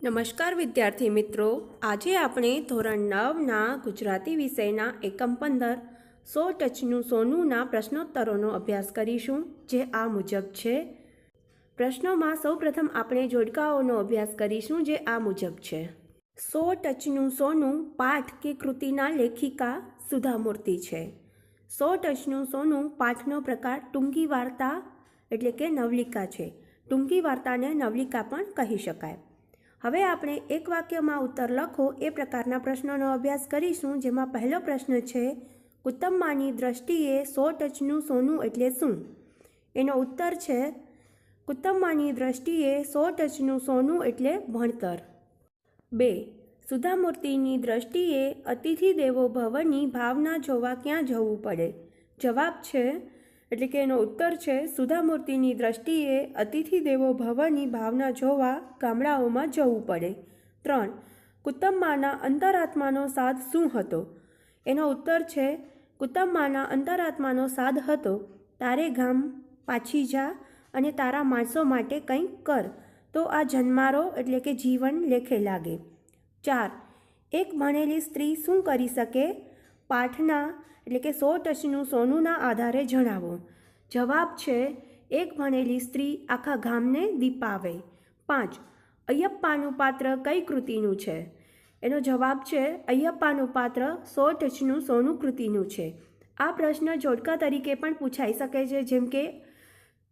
નમસ્કાર વિદ્યાર્થી મિત્રો, આજે આપણે ધોરણ 9ના ગુજરાતી વિષયના એકમ 15 100 ટચનું સોનુંના પ્રશ્નોત્તરોનો અભ્યાસ કરીશું, જે આ મુજબ છે. પ્રશ્નોમાં સૌપ્રથમ આપણે જોડકાઓનો અભ્યાસ કરીશું, જે આ મુજબ છે. 100 ટચનું સોનું પાઠ કે કૃતિના લેખિકા સુધામૂર્તિ છે. 100 ટચનું સોનું પાઠનો પ્રકાર ટૂંકી વાર્તા એટલે કે નવલિકા છે. ટૂંકી વાર્તાને નવલિકા પણ કહી શકાય. હવે આપણે એક વાક્યમાં ઉત્તર લખો એ પ્રકારના પ્રશ્નોનો અભ્યાસ કરીશું, જેમાં પહેલો પ્રશ્ન છે, કુટુંબમાંની દ્રષ્ટિએ 100 ટચનું સોનું એટલે શું? એનો ઉત્તર છે, કુટુંબમાંની દ્રષ્ટિએ 100 ટચનું સોનું એટલે ભણતર. 2. સુધામૂર્તિની દ્રષ્ટિએ અતિથિ દેવો ભવની ભાવના જોવા ક્યાં જવું પડે? જવાબ છે એટલે કે એનો ઉત્તર છે, સુધામૂર્તિની દ્રષ્ટિએ અતિથિ દેવો ભવની ભાવના જોવા ગામડાઓમાં જવું પડે. 3. કુટુંબમાંના અંતરાત્માનો સાદ શું હતો? એનો ઉત્તર છે, કુટુંબમાંના અંતરાત્માનો સાદ હતો, તારે ગામ પાછી જા અને તારા માણસો માટે કંઈક કર, તો આ જન્મારો એટલે કે જીવન લેખે લાગે. 4. એક ભણેલી સ્ત્રી શું કરી શકે? પાઠના એટલે કે 100 ટચનું સોનુંના આધારે જણાવો. જવાબ છે, એક ભણેલી સ્ત્રી આખા ગામને દીપાવે. 5. અયપ્પાનું પાત્ર કઈ કૃતિનું છે? એનો જવાબ છે, અયપ્પાનું પાત્ર 100 ટચનું સોનું કૃતિનું છે. આ પ્રશ્ન જોડકા તરીકે પણ પૂછાઈ શકે છે, જેમ કે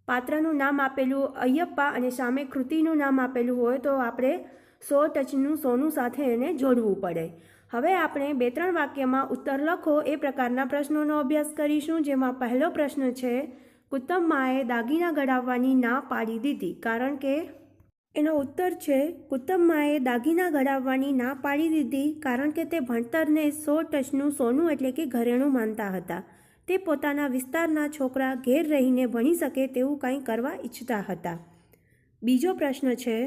પાત્રનું નામ આપેલું અયપ્પા અને સામે કૃતિનું નામ આપેલું હોય તો આપણે 100 ટચનું સોનું સાથે એને જોડવું પડે. હવે આપણે 2-3 વાક્યમાં ઉત્તર લખો એ પ્રકારના પ્રશ્નોનો અભ્યાસ કરીશું, જેમાં પહેલો પ્રશ્ન છે, કુટુંબમાએ દાગીના ગળાવવાની ના પાડી દીધી, કારણ કે એનો ઉત્તર છે, કુટુંબમાએ દાગીના ગળાવવાની ના પાડી દીધી કારણ કે તે ભણતરને 100 ટચનું સોનું એટલે કે ઘરેણું માનતા હતા. તે પોતાના વિસ્તારના છોકરા ઘેર રહીને ભણી શકે તેવું કંઈ કરવા ઈચ્છતા હતા. બીજો પ્રશ્ન છે,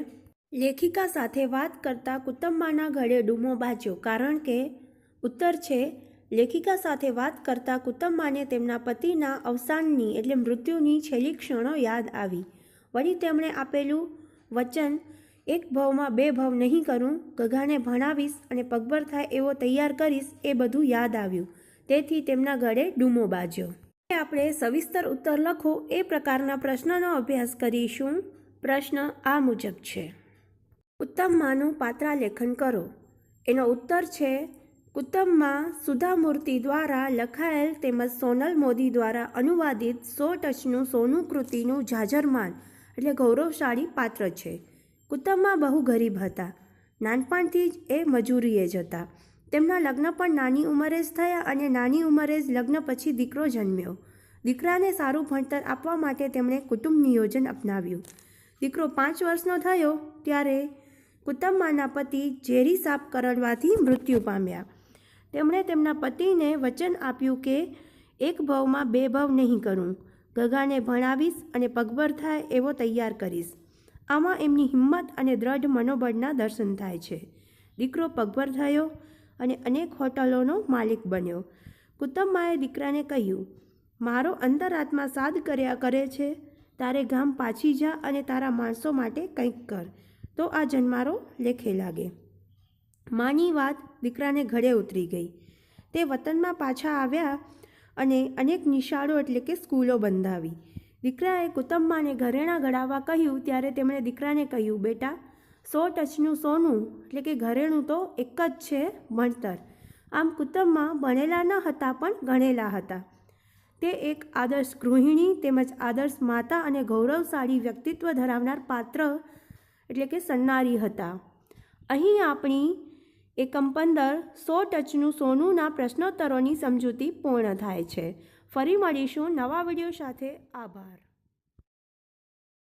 લેખિકા સાથે વાત કરતા કુટુંબમાંના ગળે ડૂમો બાજ્યો, કારણ કે ઉત્તર છે, લેખિકા સાથે વાત કરતા કુટુંબમાંને તેમના પતિના અવસાનની એટલે મૃત્યુની છેલ્લી ક્ષણો યાદ આવી. વળી તેમણે આપેલું વચન, એક ભવમાં 2 ભવ નહીં કરું, ગગાને ભણાવીશ અને પગભર થાય એવો તૈયાર કરીશ, એ બધું યાદ આવ્યું. તેથી તેમના ગળે ડૂમો બાજ્યો. આપણે સવિસ્તર ઉત્તર લખો એ પ્રકારના પ્રશ્નનો અભ્યાસ કરીશું. પ્રશ્ન આ મુજબ છે, કુટુંબમાંનું પાત્રાલેખન કરો. એનો ઉત્તર છે, કુટુંબમાં સુધામૂર્તિ દ્વારા લખાયેલ તેમજ સોનલ મોદી દ્વારા અનુવાદિત 100 ટચનું સોનું કૃતિનું જાજરમાન એટલે ગૌરવશાળી પાત્ર છે. કુટુંબમાં બહુ ગરીબ હતા. નાનપણથી જ એ મજૂરીએ જ હતા. તેમના લગ્ન પણ નાની ઉંમરે જ થયા અને નાની ઉંમરે જ લગ્ન પછી દીકરો જન્મ્યો. દીકરાને સારું ભણતર આપવા માટે તેમણે કુટુંબ નિયોજન અપનાવ્યું. દીકરો 5 વર્ષનો થયો ત્યારે કુટુંબમાંના પતિ ઝેરી સાપ કરડવાથી મૃત્યુ પામ્યા. તેમણે તેમના પતિને વચન આપ્યું કે એક ભવમાં 2 ભવ નહીં કરું, ગગાને ભણાવીશ અને પગભર થાય એવો તૈયાર કરીશ. આમાં એમની હિંમત અને દ્રઢ મનોબળના દર્શન થાય છે. દીકરો પગભર થયો અને અનેક હોટલોનો માલિક બન્યો. કુટુંબમાંએ દીકરાને કહ્યું, મારો અંતરાત્મા સાદ કર્યા કરે છે, તારે ગામ પાછી જા અને તારા માણસો માટે કંઈક કર, તો આ જન્મારો લેખે લાગે. માની વાત દીકરાને ઘડે ઉતરી ગઈ. તે વતનમાં પાછા આવ્યા અને અનેક નિશાળો એટલે કે સ્કૂલો બંધાવી. દીકરાએ કુટુંબમાંને ઘરેણાં ગળાવવા કહ્યું ત્યારે તેમણે દીકરાને કહ્યું, બેટા, 100 ટચનું સોનું એટલે કે ઘરેણું તો એક જ છે, ભણતર. આમ કુટુંબમાં ભણેલા ન હતા પણ ગણેલા હતા. તે એક આદર્શ ગૃહિણી તેમજ આદર્શ માતા અને ગૌરવશાળી વ્યક્તિત્વ ધરાવનાર પાત્ર એટલે કે સન્નારી હતા. અહીં આપણી એકમ 15 100 ટચનું સોનુંના પ્રશ્નોત્તરોની સમજૂતી પૂર્ણ થાય છે. ફરી મળીશું નવા વિડીયો સાથે. આભાર.